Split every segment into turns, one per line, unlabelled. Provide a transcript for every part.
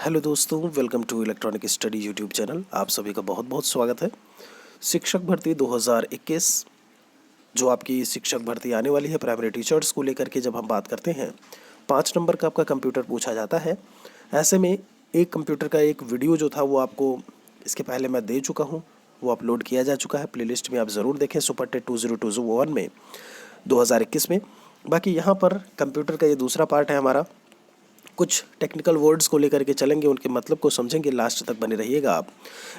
Hello दोस्तों, welcome to electronic study YouTube channel. आप सभी का बहुत बहुत स्वागत है। शिक्षक भर्ती 2021 जो आपकी शिक्षक भर्ती आने वाली है प्राइमरी टीचर्स को लेकर के जब हम बात करते हैं, 5 नंबर का आपका कंप्यूटर पूछा जाता है। ऐसे में एक कंप्यूटर का एक वीडियो जो था वो आपको इसके पहले मैं दे चुका हूँ, वो अपलोड किया जा चुका है। प्लेलिस्ट में आप ज़रूर देखें, सुपर टेट 2021 में 2021 में। बाकी यहाँ पर कंप्यूटर का ये दूसरा पार्ट है हमारा। कुछ टेक्निकल वर्ड्स को लेकर के चलेंगे, उनके मतलब को समझेंगे, लास्ट तक बने रहिएगा आप।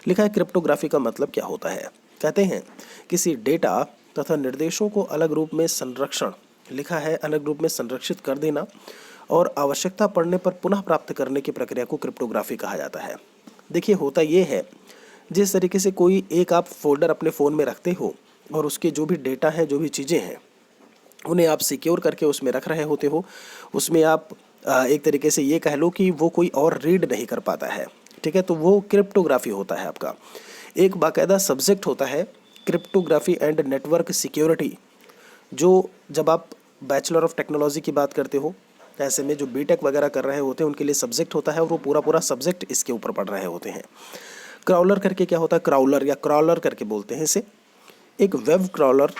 लिखा है क्रिप्टोग्राफी का मतलब क्या होता है। कहते हैं किसी डेटा तथा निर्देशों को अलग रूप में संरक्षण, लिखा है अलग रूप में संरक्षित कर देना और आवश्यकता पड़ने पर पुनः प्राप्त करने की प्रक्रिया को क्रिप्टोग्राफी कहा जाता है। देखिए होता ये है, जिस तरीके से कोई एक आप फोल्डर अपने फ़ोन में रखते हो और उसके जो भी डेटा है, जो भी चीज़ें हैं, उन्हें आप सिक्योर करके उसमें रख रहे होते हो। उसमें आप एक तरीके से ये कह लो कि वो कोई और रीड नहीं कर पाता है, ठीक है। तो वो क्रिप्टोग्राफी होता है आपका। एक बाकायदा सब्जेक्ट होता है क्रिप्टोग्राफी एंड नेटवर्क सिक्योरिटी, जो जब आप बैचलर ऑफ टेक्नोलॉजी की बात करते हो, ऐसे में जो बीटेक वगैरह कर रहे होते हैं उनके लिए सब्जेक्ट होता है और वो पूरा पूरा सब्जेक्ट इसके ऊपर पढ़ रहे होते हैं। क्राउलर करके क्या होता है, क्राउलर या क्रॉलर करके बोलते हैं इसे। एक वेब क्रॉलर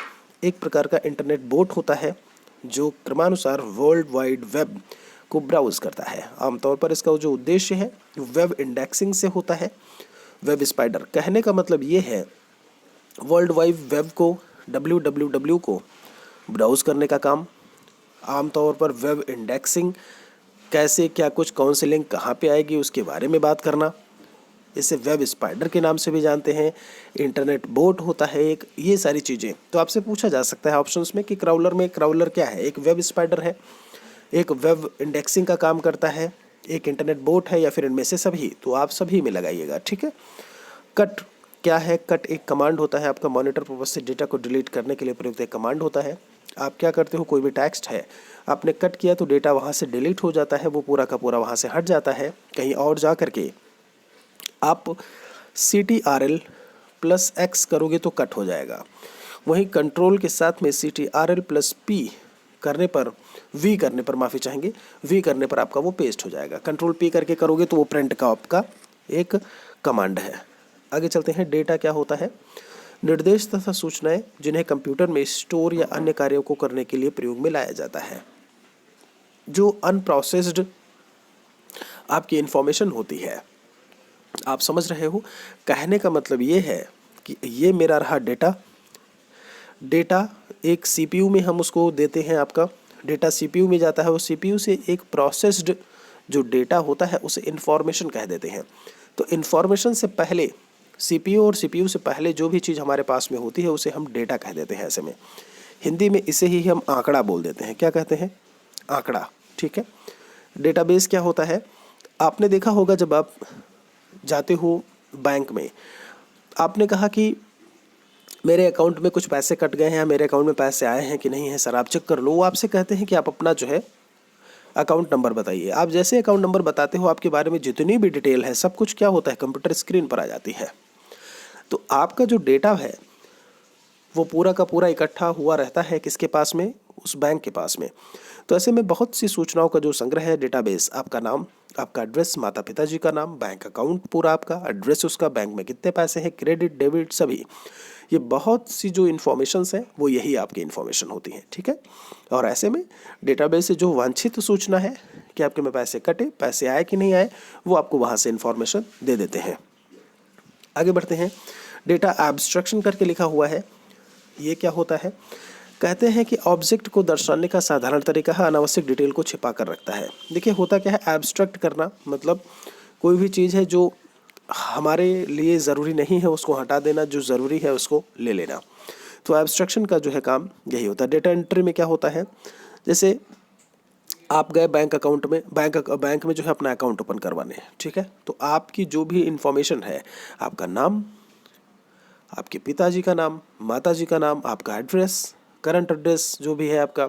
एक प्रकार का इंटरनेट बोट होता है जो क्रमानुसार वर्ल्ड वाइड वेब को ब्राउज करता है। आमतौर पर इसका जो उद्देश्य है वेब इंडेक्सिंग से होता है। वेब स्पाइडर कहने का मतलब ये है वर्ल्ड वाइड वेब को, www को ब्राउज करने का काम। आमतौर पर वेब इंडेक्सिंग कैसे, क्या कुछ, कौन सी लिंक कहाँ पे आएगी उसके बारे में बात करना। इसे वेब स्पाइडर के नाम से भी जानते हैं। इंटरनेट बोट होता है एक, ये सारी चीज़ें। तो आपसे पूछा जा सकता है ऑप्शंस में कि क्राउलर में क्राउलर क्या है। एक वेब स्पाइडर है, एक वेब इंडेक्सिंग का काम करता है, एक इंटरनेट बोट है, या फिर इनमें से सभी। तो आप सभी में लगाइएगा, ठीक है। कट क्या है, कट एक कमांड होता है आपका मॉनिटर पर्पज से डेटा को डिलीट करने के लिए प्रयुक्त एक कमांड होता है। आप क्या करते हो, कोई भी टेक्स्ट है आपने कट किया तो डेटा वहाँ से डिलीट हो जाता है, वो पूरा का पूरा वहाँ से हट जाता है। कहीं और जा करके आप CTRL प्लस X करोगे तो कट हो जाएगा। वहीं कंट्रोल के साथ में CTRL प्लस P करने पर, V करने पर, माफ़ी चाहेंगे, V करने पर आपका वो पेस्ट हो जाएगा। कंट्रोल P करके करोगे तो वो प्रिंट का आपका एक कमांड है। आगे चलते हैं। डेटा क्या होता है, निर्देश तथा सूचनाएं जिन्हें कंप्यूटर में स्टोर या अन्य कार्यों को करने के लिए प्रयोग में लाया जाता है। जो अनप्रोसेस्ड आपकी इंफॉर्मेशन होती है, आप समझ रहे हो। कहने का मतलब ये है कि ये मेरा रहा डेटा। डेटा एक CPU में हम उसको देते हैं, आपका डेटा CPU में जाता है, वो CPU से एक प्रोसेस्ड जो डेटा होता है उसे इन्फॉर्मेशन कह देते हैं। तो इन्फॉर्मेशन से पहले CPU और CPU से पहले जो भी चीज़ हमारे पास में होती है उसे हम डेटा कह देते हैं। ऐसे में हिंदी में इसे ही हम आंकड़ा बोल देते हैं। क्या कहते हैं, आंकड़ा, ठीक है। डेटाबेस क्या होता है, आपने देखा होगा जब आप जाते हो बैंक में, आपने कहा कि मेरे अकाउंट में कुछ पैसे कट गए हैं, मेरे अकाउंट में पैसे आए हैं कि नहीं है सर, आप चेक कर लो। वो आपसे कहते हैं कि आप अपना जो है अकाउंट नंबर बताइए। आप जैसे अकाउंट नंबर बताते हो, आपके बारे में जितनी भी डिटेल है सब कुछ क्या होता है, कंप्यूटर स्क्रीन पर आ जाती है। तो आपका जो डेटा है वो पूरा का पूरा इकट्ठा हुआ रहता है किसके पास में, उस बैंक के पास में। तो ऐसे में बहुत सी सूचनाओं का जो संग्रह है डेटाबेस, आपका नाम, आपका एड्रेस, माता पिता जी का नाम, बैंक अकाउंट पूरा आपका एड्रेस, उसका बैंक में कितने पैसे हैं, क्रेडिट डेबिट सभी, ये बहुत सी जो इन्फॉर्मेशंस हैं वो यही आपकी इन्फॉर्मेशन होती हैं, ठीक है। और ऐसे में डेटाबेस से जो वांछित सूचना है कि आपके में पैसे कटे, पैसे आए कि नहीं आए, वो आपको वहाँ से इन्फॉर्मेशन दे देते हैं। आगे बढ़ते हैं। डेटा एब्स्ट्रैक्शन करके लिखा हुआ है, ये क्या होता है, कहते हैं कि ऑब्जेक्ट को दर्शाने का साधारण तरीका है अनावश्यक डिटेल को छिपा कर रखता है। देखिए होता क्या है, एब्स्ट्रैक्ट करना मतलब कोई भी चीज़ है जो हमारे लिए ज़रूरी नहीं है उसको हटा देना, जो ज़रूरी है उसको ले लेना। तो एब्स्ट्रैक्शन का जो है काम यही होता है। डेटा एंट्री में क्या होता है, जैसे आप गए बैंक अकाउंट में, बैंक में जो है अपना अकाउंट ओपन करवाने, ठीक है। तो आपकी जो भी इंफॉर्मेशन है, आपका नाम, आपके पिताजी का नाम, माताजी का नाम, आपका एड्रेस, करंट एड्रेस जो भी है आपका,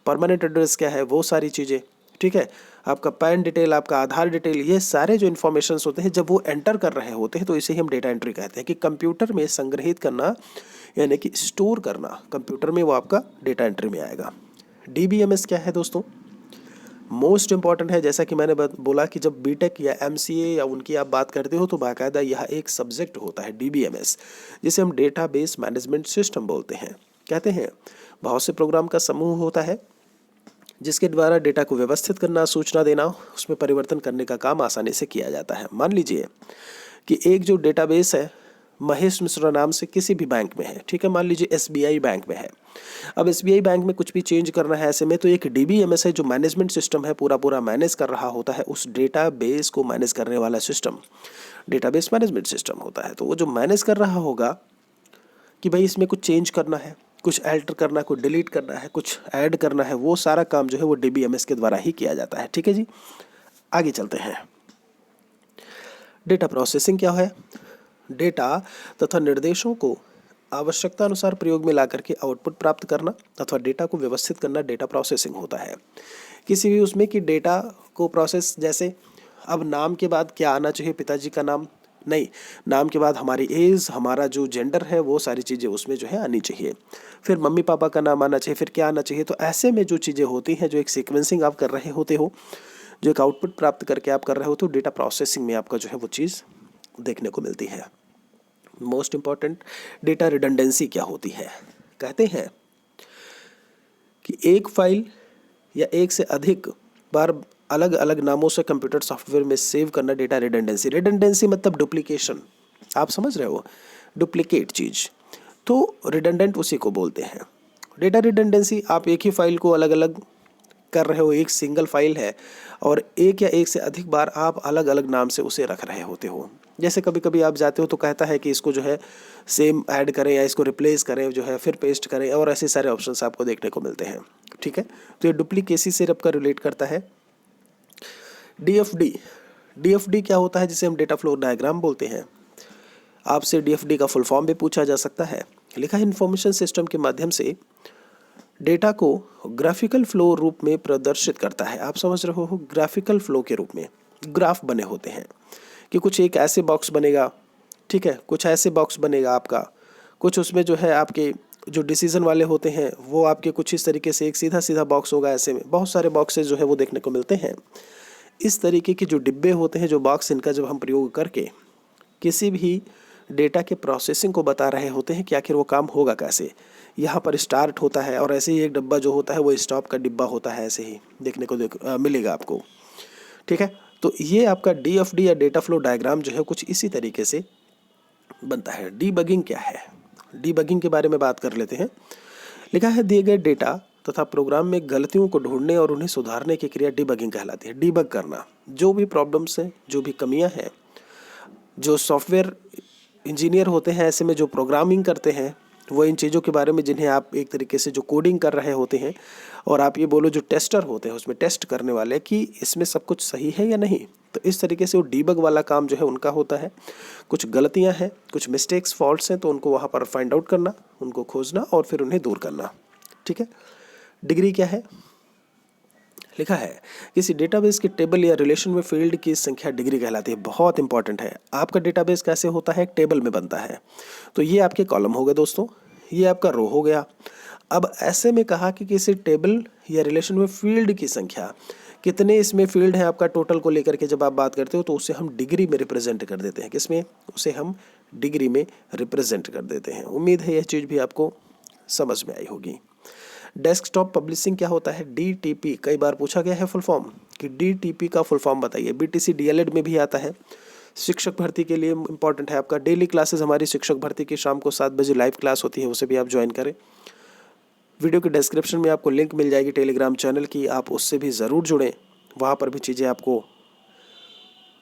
परमानेंट एड्रेस क्या है, वो सारी चीज़ें, ठीक है। आपका पैन डिटेल, आपका आधार डिटेल, ये सारे जो इन्फॉर्मेशंस होते हैं जब वो एंटर कर रहे होते हैं तो इसे ही हम डेटा एंट्री कहते हैं। कि कंप्यूटर में संग्रहित करना यानी कि स्टोर करना, कंप्यूटर में वो आपका डेटा एंट्री में आएगा। DBMS क्या है दोस्तों, मोस्ट इंपॉर्टेंट है। जैसा कि मैंने बोला कि जब बीटेक या एमसीए या उनकी आप बात करते हो तो बाकायदा यह एक सब्जेक्ट होता है डीबीएमएस, जिसे हम डेटाबेस मैनेजमेंट सिस्टम बोलते हैं। कहते हैं बहुत से प्रोग्राम का समूह होता है जिसके द्वारा डेटा को व्यवस्थित करना, सूचना देना, उसमें परिवर्तन करने का काम आसानी से किया जाता है। मान लीजिए कि एक जो डेटाबेस है महेश मिश्रा नाम से किसी भी बैंक में है, ठीक है, मान लीजिए एसबीआई बैंक में है। अब एसबीआई बैंक में कुछ भी चेंज करना है, ऐसे में तो एक डीबीएमएस है जो मैनेजमेंट सिस्टम है, पूरा मैनेज कर रहा होता है। उस डेटाबेस को मैनेज करने वाला सिस्टम डेटाबेस मैनेजमेंट सिस्टम होता है। तो वो जो मैनेज कर रहा होगा कि भाई इसमें कुछ चेंज करना है, कुछ अल्टर करना है, कुछ डिलीट करना है, कुछ ऐड करना है, वो सारा काम जो है वो डीबीएमएस के द्वारा ही किया जाता है। ठीक है जी, आगे चलते हैं। डेटा प्रोसेसिंग क्या है? डेटा तथा निर्देशों को आवश्यकता अनुसार प्रयोग में ला करके आउटपुट प्राप्त करना अथवा डेटा को व्यवस्थित करना डेटा प्रोसेसिंग होता है। किसी भी उसमें कि डेटा को प्रोसेस, जैसे अब नाम के बाद क्या आना चाहिए, पिताजी का नाम नहीं, नाम के बाद हमारी एज, हमारा जो जेंडर है, वो सारी चीज़ें उसमें जो है आनी चाहिए। फिर मम्मी पापा का नाम आना चाहिए, फिर क्या आना चाहिए। तो ऐसे में जो चीज़ें होती हैं, जो एक सीक्वेंसिंग आप कर रहे होते हो, जो एक आउटपुट प्राप्त करके आप कर रहे हो, तो डेटा प्रोसेसिंग में आपका जो है वो चीज़ देखने को मिलती है। मोस्ट इंपॉर्टेंट, डेटा रिडंडेंसी क्या होती है? कहते हैं कि एक फाइल या एक से अधिक बार अलग अलग नामों से कंप्यूटर सॉफ्टवेयर में सेव करना डेटा रिडंडेंसी। रिडंडेंसी मतलब डुप्लीकेशन, आप समझ रहे हो, डुप्लीकेट चीज़, तो रिडंडेंट उसी को बोलते हैं। डेटा रिडंडेंसी, आप एक ही फाइल को अलग अलग कर रहे हो, एक सिंगल फाइल है और एक या एक से अधिक बार आप अलग अलग नाम से उसे रख रहे होते हो। जैसे कभी कभी आप जाते हो तो कहता है कि इसको जो है सेम ऐड करें या इसको रिप्लेस करें, जो है फिर पेस्ट करें, और ऐसे सारे ऑप्शंस आपको देखने को मिलते हैं। ठीक है, तो ये डुप्लीकेसी से आपका रिलेट करता है। डीएफडी, डीएफडी क्या होता है? जिसे हम डेटा फ्लो डायग्राम बोलते हैं। आपसे डीएफडी का फुल फॉर्म भी पूछा जा सकता है। लिखा है इंफॉर्मेशन सिस्टम के माध्यम से डेटा को ग्राफिकल फ्लो रूप में प्रदर्शित करता है। आप समझ रहे हो, ग्राफिकल फ्लो के रूप में ग्राफ बने होते हैं कि कुछ एक ऐसे बॉक्स बनेगा, ठीक है, कुछ ऐसे बॉक्स बनेगा आपका, कुछ उसमें जो है आपके जो डिसीजन वाले होते हैं वो आपके कुछ इस तरीके से एक सीधा सीधा बॉक्स होगा। ऐसे में बहुत सारे बॉक्सेस जो है वो देखने को मिलते हैं। इस तरीके के जो डिब्बे होते हैं, जो बॉक्स, इनका जब हम प्रयोग करके किसी भी डेटा के प्रोसेसिंग को बता रहे होते हैं कि आखिर वो काम होगा कैसे। यहाँ पर स्टार्ट होता है और ऐसे ही एक डब्बा जो होता है वो स्टॉप का डिब्बा होता है, ऐसे ही देखने को मिलेगा आपको। ठीक है, तो ये आपका डीएफडी या डेटा फ्लो डायग्राम जो है कुछ इसी तरीके से बनता है। डीबगिंग क्या है? डीबगिंग के बारे में बात कर लेते हैं। लिखा है दिए गए डेटा तथा प्रोग्राम में गलतियों को ढूंढने और उन्हें सुधारने की क्रिया डीबगिंग कहलाती है। डीबग करना, जो भी प्रॉब्लम्स हैं, जो भी कमियां हैं, जो सॉफ्टवेयर इंजीनियर होते हैं ऐसे में जो प्रोग्रामिंग करते हैं, वो इन चीज़ों के बारे में जिन्हें आप एक तरीके से जो कोडिंग कर रहे होते हैं, और आप ये बोलो जो टेस्टर होते हैं उसमें टेस्ट करने वाले कि इसमें सब कुछ सही है या नहीं। तो इस तरीके से वो डीबग वाला काम जो है उनका होता है। कुछ गलतियां हैं, कुछ मिस्टेक्स, फॉल्ट्स हैं, तो उनको वहाँ पर फाइंड आउट करना, उनको खोजना और फिर उन्हें दूर करना। ठीक है, डिग्री क्या है? लिखा है किसी डेटाबेस के टेबल या रिलेशन में फील्ड की संख्या डिग्री कहलाती है। बहुत इंपॉर्टेंट है। आपका डेटाबेस कैसे होता है? टेबल में बनता है। तो ये आपके कॉलम हो गए दोस्तों, ये आपका रो हो गया। अब ऐसे में कहा कि किसी टेबल या रिलेशन में फील्ड की संख्या, कितने इसमें फील्ड हैं आपका टोटल को लेकर के जब आप बात करते हो तो उसे हम डिग्री में रिप्रेजेंट कर देते हैं। किसमें? उसे हम डिग्री में रिप्रेजेंट कर देते हैं। उम्मीद है यह चीज़ भी आपको समझ में आई होगी। डेस्कटॉप पब्लिशिंग क्या होता है? डीटीपी, कई बार पूछा गया है फुल फॉर्म कि डीटीपी का फुल फॉर्म बताइए। बीटीसी डीएलएड में भी आता है। शिक्षक भर्ती के लिए इंपॉर्टेंट है आपका। डेली क्लासेस हमारी शिक्षक भर्ती की शाम को 7 बजे लाइव क्लास होती है, उसे भी आप ज्वाइन करें। वीडियो के डिस्क्रिप्शन में आपको लिंक मिल जाएगी टेलीग्राम चैनल की, आप उससे भी ज़रूर जुड़ें। वहाँ पर भी चीज़ें आपको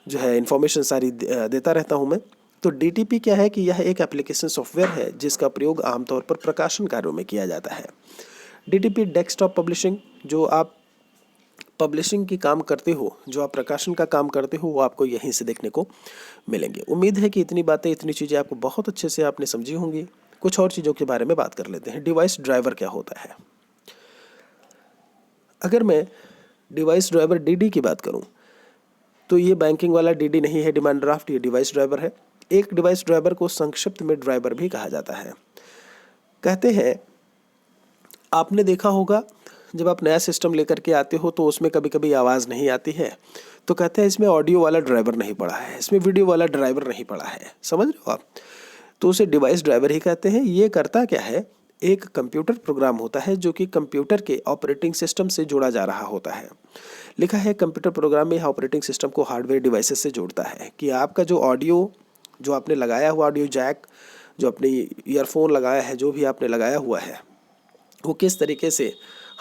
जो है इन्फॉर्मेशन सारी देता रहता हूँ मैं। तो डीटीपी क्या है कि यह एक एप्लीकेशन सॉफ्टवेयर है जिसका प्रयोग आमतौर पर प्रकाशन कार्यों में किया जाता है। डीटीपी डेस्कटॉप पब्लिशिंग, जो आप पब्लिशिंग की काम करते हो, जो आप प्रकाशन का काम करते हो, वो आपको यहीं से देखने को मिलेंगे। उम्मीद है कि इतनी बातें, इतनी चीज़ें आपको बहुत अच्छे से आपने समझी होंगी। कुछ और चीज़ों के बारे में बात कर लेते हैं। डिवाइस ड्राइवर क्या होता है? अगर मैं डिवाइस ड्राइवर डीडी की बात करूं तो ये बैंकिंग वाला डीडी नहीं है, डिमांड ड्राफ्ट, ये डिवाइस ड्राइवर है। एक डिवाइस ड्राइवर को संक्षिप्त में ड्राइवर भी कहा जाता है। कहते हैं, आपने देखा होगा जब आप नया सिस्टम लेकर के आते हो तो उसमें कभी कभी आवाज़ नहीं आती है, तो कहते हैं इसमें ऑडियो वाला ड्राइवर नहीं पड़ा है, इसमें वीडियो वाला ड्राइवर नहीं पड़ा है। समझ रहे हो आप? तो उसे डिवाइस ड्राइवर ही कहते हैं। ये करता क्या है, एक कंप्यूटर प्रोग्राम होता है जो कि कंप्यूटर के ऑपरेटिंग सिस्टम से जोड़ा जा रहा होता है। लिखा है कंप्यूटर प्रोग्राम में ऑपरेटिंग सिस्टम को हार्डवेयर डिवाइसेस से जोड़ता है कि आपका जो ऑडियो, जो आपने लगाया हुआ ऑडियो जैक, जो अपने ईयरफोन लगाया है, जो भी आपने लगाया हुआ है, वो किस तरीके से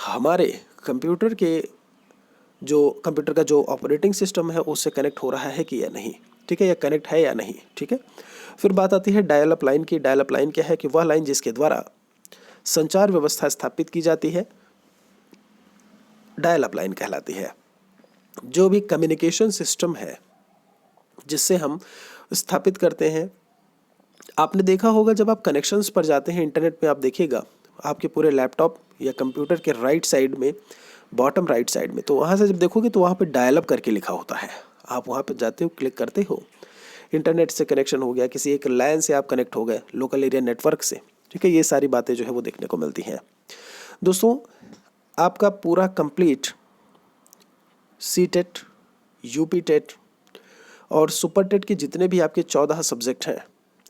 हमारे कंप्यूटर का जो ऑपरेटिंग सिस्टम है उससे कनेक्ट हो रहा है कि या नहीं, ठीक है, या कनेक्ट है या नहीं, ठीक है। फिर बात आती है डायल अप लाइन की। डायल अप लाइन क्या है कि वह लाइन जिसके द्वारा संचार व्यवस्था स्थापित की जाती है, डायल अप लाइन कहलाती है। जो भी कम्युनिकेशन सिस्टम है जिससे हम स्थापित करते हैं, आपने देखा होगा जब आप कनेक्शंस पर जाते हैं इंटरनेट पे, आप देखिएगा आपके पूरे लैपटॉप या कंप्यूटर के राइट साइड में, बॉटम राइट साइड में, तो वहाँ से जब देखोगे तो वहाँ पे डायल अप करके लिखा होता है। आप वहाँ पे जाते हो, क्लिक करते हो, इंटरनेट से कनेक्शन हो गया, किसी एक लैन से आप कनेक्ट हो गए, लोकल एरिया नेटवर्क से, ठीक है। ये सारी बातें जो है वो देखने को मिलती हैं। दोस्तों, आपका पूरा कंप्लीट सी-टेट, यूपी-टेट और सुपर टेट के जितने भी आपके 14 सब्जेक्ट हैं,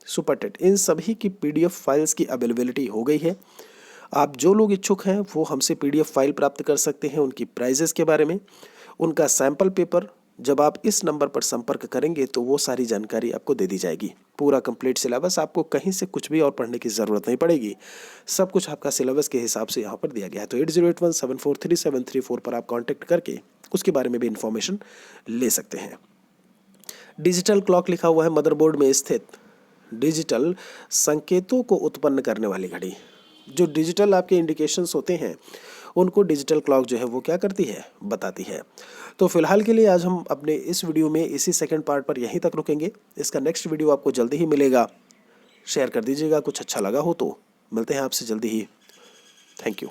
सुपर टेट, इन सभी की पीडीएफ फाइल्स की अवेलेबिलिटी हो गई है। आप जो लोग इच्छुक हैं वो हमसे पीडीएफ फाइल प्राप्त कर सकते हैं। उनकी प्राइजेस के बारे में, उनका सैम्पल पेपर, जब आप इस नंबर पर संपर्क करेंगे तो वो सारी जानकारी आपको दे दी जाएगी। पूरा कंप्लीट सिलेबस, आपको कहीं से कुछ भी और पढ़ने की ज़रूरत नहीं पड़ेगी। सब कुछ आपका सिलेबस के हिसाब से यहाँ पर दिया गया है। तो 8081743734 पर आप कांटेक्ट करके उसके बारे में भी इंफॉर्मेशन ले सकते हैं। डिजिटल क्लॉक लिखा हुआ है मदरबोर्ड में स्थित डिजिटल संकेतों को उत्पन्न करने वाली घड़ी। जो डिजिटल आपके इंडिकेशंस होते हैं उनको डिजिटल क्लॉक जो है वो क्या करती है, बताती है। तो फिलहाल के लिए आज हम अपने इस वीडियो में इसी सेकंड पार्ट पर यहीं तक रुकेंगे। इसका नेक्स्ट वीडियो आपको जल्दी ही मिलेगा। शेयर कर दीजिएगा, कुछ अच्छा लगा हो तो। मिलते हैं आपसे जल्दी ही। Thank you.